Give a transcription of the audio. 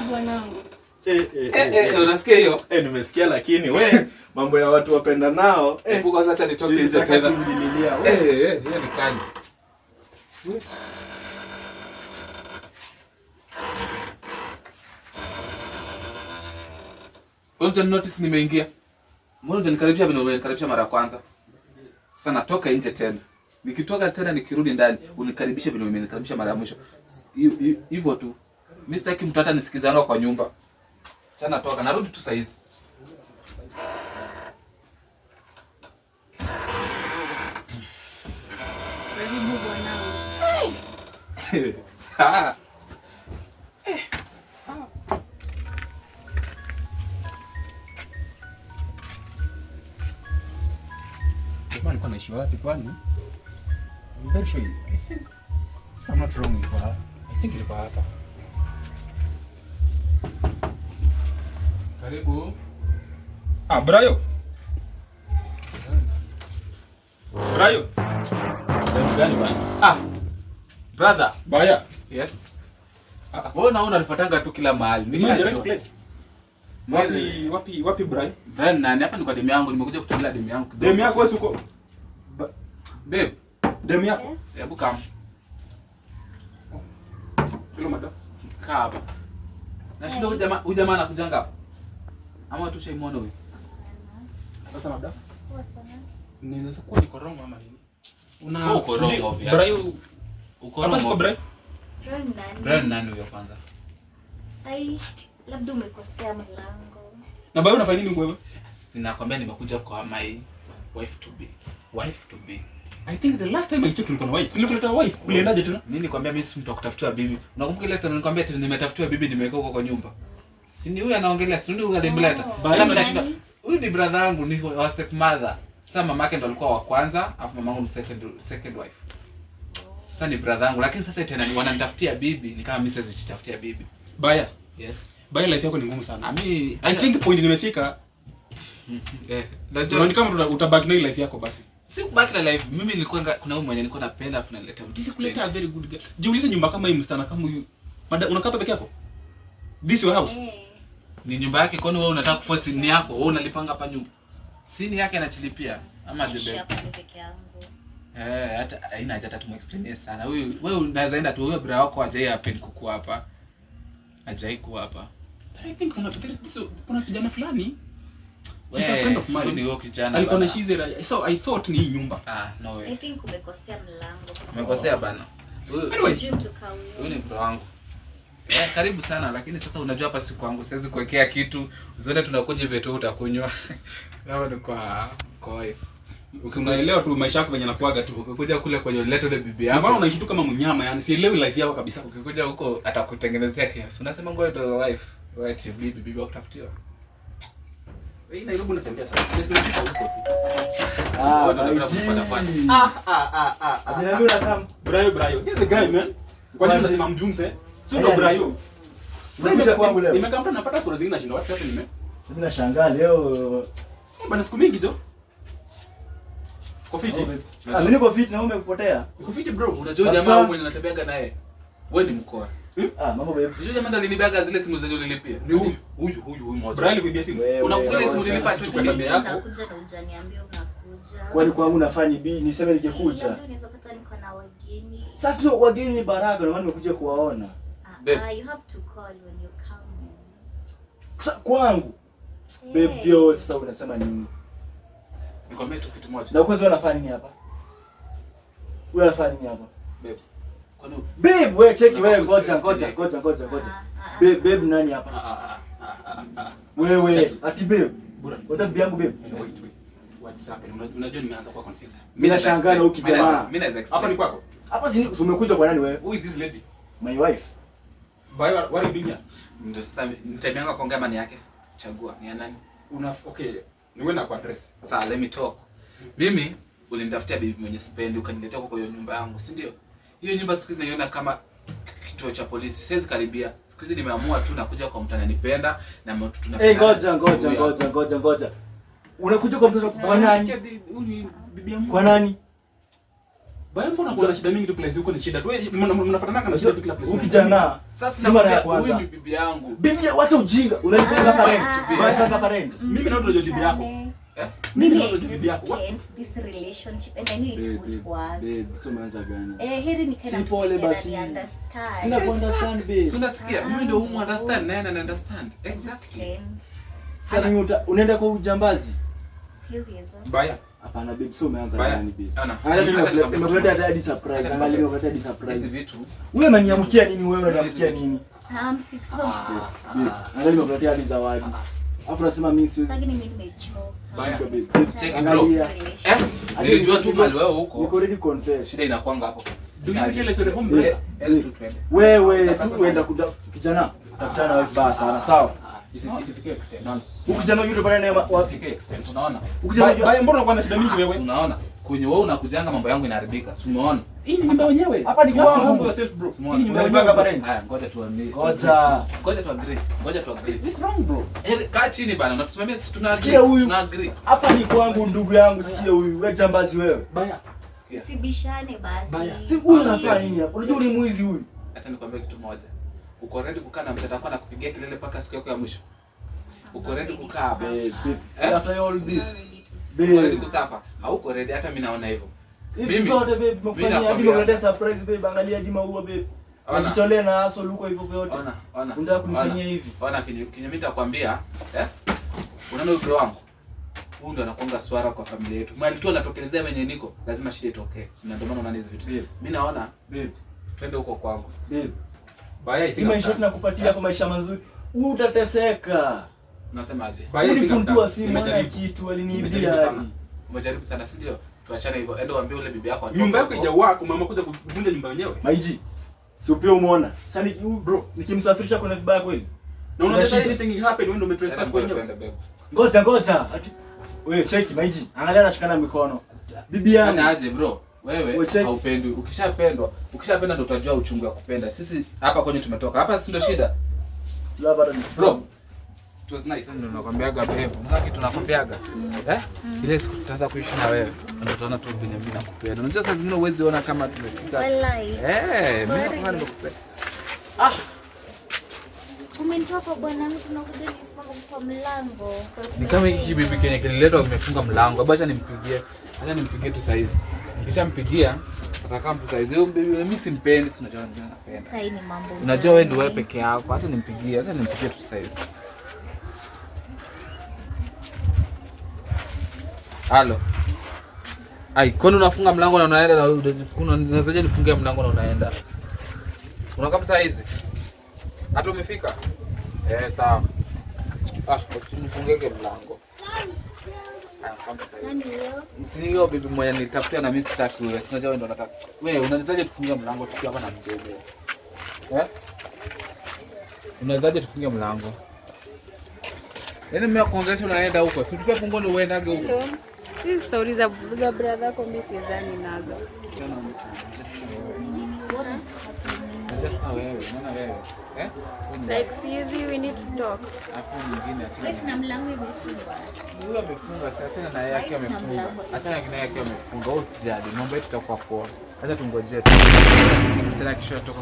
bwanangu. Unasikia hiyo? Nimesikia lakini we mambo ya watu wapenda nao. Hebu kwanza acha nitoke nje tena. Hiyo ni kali. Wewe notice nimeingia. Mbona unanikaribisha vile unanikaribisha mara ya kwanza? Sasa natoka nje tena. Nikitoka tena nikirudi ndani, unikaribisha vile umenikaribisha mara ya mwisho. Hivyo tu. Mimi sitaki mtu hata nisikizane kwa nyumba. Sasa natoka, narudi tu saa hizi. Karibu bwanangu. Jamaa alikuwa anaishi wapi kwani? I'm very sure. I think if I'm not wrong, I think ilikuwa hapa. Karibu. Brayo. Brayo. Gani bwana? Brother. Baya. Yes. Wewe unaona unifuatanga tu kila mahali. Nishajua. Wapi Brayo? Brian nani? Hapa ni kwa demu yangu, nimekuja kutembelea demu yangu. Demu yako wewe uko? Babe, demu yako? Hebu kama. Hello madam. Kaa hapa. Nashinda huyu jamaa anakujanga hapa. Ama tu shaimona huyu. Sasa madam. Poa sana. Ninaweza kuwa niko wrong ama nini? Uko wrong obvious. Brayo. Uko wrong. Brayo. Brian nani huyo kwanza? Labda umekosea mlango. Na Brayo unafanya nini wewe? Sinakwambia nimekuja kwa my wife to be. I think the last time I checked ulikuwa na wife. Nilikuleta wife. Uliendaje tena? Mimi nikwambia mimi si mtu akutafutia bibi. Unakumbuka ile time nilikwambia ati nimetafutiwa bibi nimeweka huko kwa nyumba. Si ni huyu anaongelea, si ndio huyu alimleta. Baada mimi nashinda. Huyu ni brother yangu, ni wa step mother. Sasa mama yake ndo alikuwa wa kwanza, afu mamangu ni second wife. Sasa ni brother yangu, lakini sasa tena ni wananitafutia bibi, ni kama mimi siwezi jitafutia bibi. Baya. Yes. Baya, life yako ni ngumu sana. I think point nimefika. Najua ni kama utabaki na life yako basi. Si kubaki na life. Mimi nilikuwa kuna huyu mwenye nilikuwa napenda afu naleta mtu. Kuleta a very good girl. Jiulize nyumba kama hii msana kama huyu. Unakaa peke yako? This your house? Ni nyumba yake, kwani wewe unataka kuforce ni yako? Wewe unalipanga hapa nyumba. Si ni yake anachilipia ama bebe? Peke yangu. Hata haina haja hata tumexplain sana. Wewe unaweza enda tu, wewe bra wako ajai hapa kuku hapa. Ajai kuwa hapa. I think kuna kijana fulani. He's a friend of mine. Ni wewe kijana. Alikuwa na shizera. So I thought ni nyumba. No way. I think umekosea mlango. Umekosea bana. Huyu ni bro wangu. Karibu sana, lakini sasa unajua hapa si kwangu, siwezi kuwekea kitu. Usione tunakuja vitu utakunywa. Hapo ni kwa wife. Unaelewa tu maisha yako venye nakuaga tu. Ukikuja kule kwenye leta ile bibi yako. Mbona unaishi tu kama mnyama, yani sielewi life yako kabisa. Ukikuja huko atakutengenezea chaos. Unasema ngoja ndo wife. Wewe ati bibi wakutafutiwa. Wewe Nairobi unatembea sana. Unafika huko tu. Niambia kama Brayo. This is the guy man. Kwa nini unasema mjumse? Sio ndo Brayo. Nimekuja kwangu leo. Nimekaa mtu napata sura zingine nashinda watu mimi. Mimi nashangaa leo. Bana siku mingi tu. Kofiti. Mimi niko fit na umepotea. Kofiti bro, unajua jamaa mwenye natembeaga naye. Wewe ni mkoa. Mambo babe. Unajua jamaa ndo alinibaga zile simu zenye ulilipia. Ni huyu mmoja. Brayo kuibia simu. Unakuja simu nilipa chochote tabia yako. Unakuja na hujaniambia unakuja. Kwani kwangu nafanya bi niseme nikikuja. Unaweza pata niko na wageni. Sasa ndio wageni ni baraka na maana nimekuja kuwaona. You have to call when you come. Sasa kwangu. Babe, sasa unasema nini? Nikwambia tu kitu moja. Na kwanza unafanya nini hapa? Wewe unafanya nini hapa? Babe. Kwani babe, wewe cheki wewe ngoja. Babe nani hapa? Wewe ati babe. What up yangu babe? Wait. What's happening? Unajua nimeanza kuwa confused. Mimi nashangaa na huyu jamaa. Mimi naweza explain. Hapa ni kwako? Hapa si umekuja kwa nani wewe? Who is this lady? My wife. Why are you being here? Ndio sasa nitabianga kuongea mani yake. Chagua ni ya nani? Okay, ni wewe na kwa address. Sasa let me talk. Mimi ulinitafutia bibi mwenye spendi ukaniletea kwa hiyo nyumba yangu, si ndio? Hiyo nyumba siku hizi naiona kama kituo cha polisi. Siwezi karibia. Siku hizi nimeamua tu nakuja kwa mtu ananipenda na mtu tunapenda. Ngoja. Unakuja kwa mtu kwa nani? Huyu bibi yangu. Kwa nani? Baya mbona kuna shida mingi tu place huko ni shida tu. Wewe mnafanana kana shida tu kila place. Huyu kijana Sasa mara ya nakwambia kwanza. huyu ni bibi yangu. Bibi wacha ujinga. Unanipeleka parent. Unanipeleka parent. Mimi na unajua bibi yako. Maybe Mimi I naona just bibi yako. can't this relationship and I knew it would work. Babe, so umeanza gani? Heri nikaenda Si pole basi. understand. Sina ku understand babe. Si unasikia? Mimi ndio humu understand na yeye ana understand. I just Exactly. can't. Sasa mimi unaenda kwa ujambazi? Siwezi hizo. Baya. Hapana babe, so umeanza Baya. gani babe? Ana. Angalia nimekuletea hadi surprise. Angalia nimekuletea hadi Hizi surprise. vitu. Wewe unaniamkia nini wewe unaniamkia nini? Six Babe, angalia nimekuletea hadi zawadi. Alafu nasema mimi siwezi. lakini mimi nimechoka. Baya. Babe, Check it, angalia. Nilijua tu mali wewe huko. Niko ready confess. Shida inakuanga hapo. Do you get like the home brother? L2 twende. Wewe tu uenda kijana. Takutana wewe vibaya sana, sawa? Isifikie extent. Huyu kijana yule pale naye Isifikie extent. Unaona? ukijana Mbona unakuwa na shida mingi wewe? Unaona? Kwenye wewe unakujanga mambo yangu inaharibika. Si umeona? Hii ni nyumba wenyewe. Hapa ni kwangu. Humble yourself bro. Umeona? Hii ni nyumba Unanipanga wenyewe. parent. Haya, ngoja tuambie. Ngoja. Ngoja tu agree. Ngoja tu agree. What's wrong bro? Kaa chini bana, unatusimamia sisi tuna agree. Sikia huyu. Tuna agree. Hapa ni kwangu ndugu yangu, sikia huyu. Wewe jambazi wewe. Baya. Sikia. Sibishane basi. Baya. Si huyu anafanya nini hapa? Unajua ni mwizi huyu. Hata nikwambie kitu moja. Uko ready kukaa na mtu atakuwa anakupigia kelele mpaka siku yako ya mwisho? Uko ready kukaa hapa? After all this. Uko ready Babe. kusafa? Hauko ready, hata mimi naona hivyo. Hivi Mimi- zote babe, tumekufanyia hadi nakwambia- nimekuletea surprise babe, angalia hadi maua babe. Ona. Najitolea na hustle huko hivyo vyote. Ona. Unataka kunifanyia hivi? Ona kinyo mimi nitakwambia, unaona huyu bro wangu. Huyu ndo anakuanga swara kwa familia yetu. Mali tu anatokelezea venye niko, lazima shida itokee. Na ndio maana unaona hizo vitu. Babe. Mimi naona Babe. twende huko kwangu. Babe. Baya I Hii think. maisha tunakupatia kwa maisha mazuri. Utateseka. Unasemaje? Baya I think. Ulifundua simu na Nimejaribu. kitu Nimejaribu waliniibia sana. hadi. Umejaribu sana, si ndio? Tuachane hivyo. Ende waambie ule bibi yako atoke. Nyumba yako huko. haijawaka, umeamua kuja kuvunja nyumba wenyewe. Maiji. Si pia umeona. Sasa ni bro, nikimsafirisha kuna vibaya kweli. Na unataka Shida. anything happen wewe ndio umetrespass Enda kwa ngoja wenyewe. tuende babe. Ngoja. Ati wewe cheki Maiji. Angalia anashikana mikono. Bibi yangu. Fanya aje bro? Wewe We check. haupendwi. Ukishapenda ndio utajua uchungu wa kupenda. Sisi hapa kwenye tumetoka. Hapa si ndio shida? Love hata ni Bro. It was nice. Ndio nakwambiaga babe. Unataka kitu nakwambiaga? Ile siku tutaanza kuishi na wewe. Ndio utaona tu venye mimi nakupenda. Unajua saa zingine huwezi ona kama tumefika. Wallahi. Mimi nakwambia nimekupenda. Umenitoa kwa bwanangu tunakuja nisimama kwa mlango. Ni kama hiki bibi kenye kililetwa kimefunga mlango. Hebu acha nimpigie. Acha nimpigie tu saizi. Nikishampigia atakaa mtu saizi. Huyo bibi mimi simpendi, si unajua mimi napenda. Sasa hii ni mambo. Unajua wewe ndio wewe peke yako. Acha nimpigie tu saizi. Halo. Ai, kwani unafunga mlango na unaenda na unawezaje nifungie mlango na unaenda? Unakaa saa hizi? Hata umefika? Sawa. Usinifungeke mlango. Kama saa hizi. Nani huyo? Msiningio bibi mmoja nitafutia na mimi sitaki wewe. Sina wewe ndo unataka. Wewe unawezaje tufungie mlango tukiwa hapa na mgeni? Unawezaje tufungie mlango? Yaani mimi nakuongelesha unaenda huko. Si tupe funguo ndio uendage huko. Hizi stori za brother yako mimi sidhani nazo. What is happening? Sasa wewe, unaona wewe? Like seriously we need to talk. Afu mwingine Wewe achana. na mlango imefungwa. Huyu amefunga, si achana na yake amefunga. Achana na yake amefunga. Wewe usijali. Mambo yetu tutakuwa poa. Acha tungojee tu. Sasa kisha toka